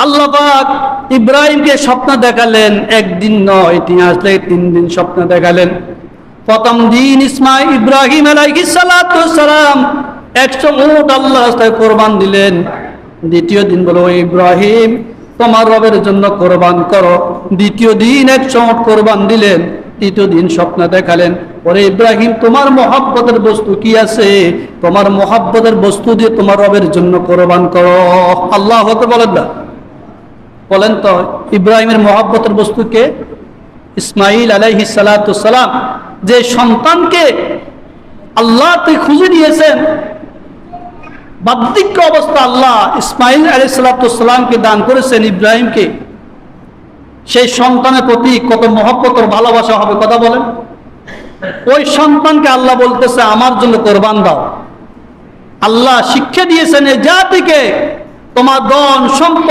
আল্লাহ পাক ইব্রাহিমকে স্বপ্ন দেখালেন, একদিন নয়, তিনি আসলে 3 দিন স্বপ্ন দেখালেন। প্রথম দিন ইব্রাহিম আলাইহিস সালাতু সালাম 100 উট আল্লাহর রাস্তায় কোরবান দিলেন। দ্বিতীয় দিন বলো, ইব্রাহিম তোমার রবের জন্য কোরবান করো। দ্বিতীয় দিন 100 উট কোরবান দিলেন। তৃতীয় দিন স্বপ্ন দেখালেন, ওরে ইব্রাহিম তোমার মহব্বতের বস্তু কি আছে, তোমার মহব্বতের বস্তু দিয়ে তোমার রবের জন্য কোরবান করো। আল্লাহু আকবার বলেন না, বলেন তো ইব্রাহিমের মহব্বতের বস্তু কে? ইসমাইল আলাইহিস সালাতু সালাম, যে সন্তানকে আল্লাহ তুই খুঁজে নিয়েছেন। বার্ধক্য অবস্থা আল্লাহ ইসমাইল আলাইহিস সালাতু সালামকে দান করেছেন ইব্রাহিমকে। সেই সন্তানের প্রতি কত মহব্বত ও ভালোবাসা হবে, কথা বলেন। ওই সন্তানকে আল্লাহ বলতেছে আমার জন্য কোরবান দাও। আল্লাহ শিক্ষা দিয়েছেন এই জাতিকে, তোমার ধন সম্পদ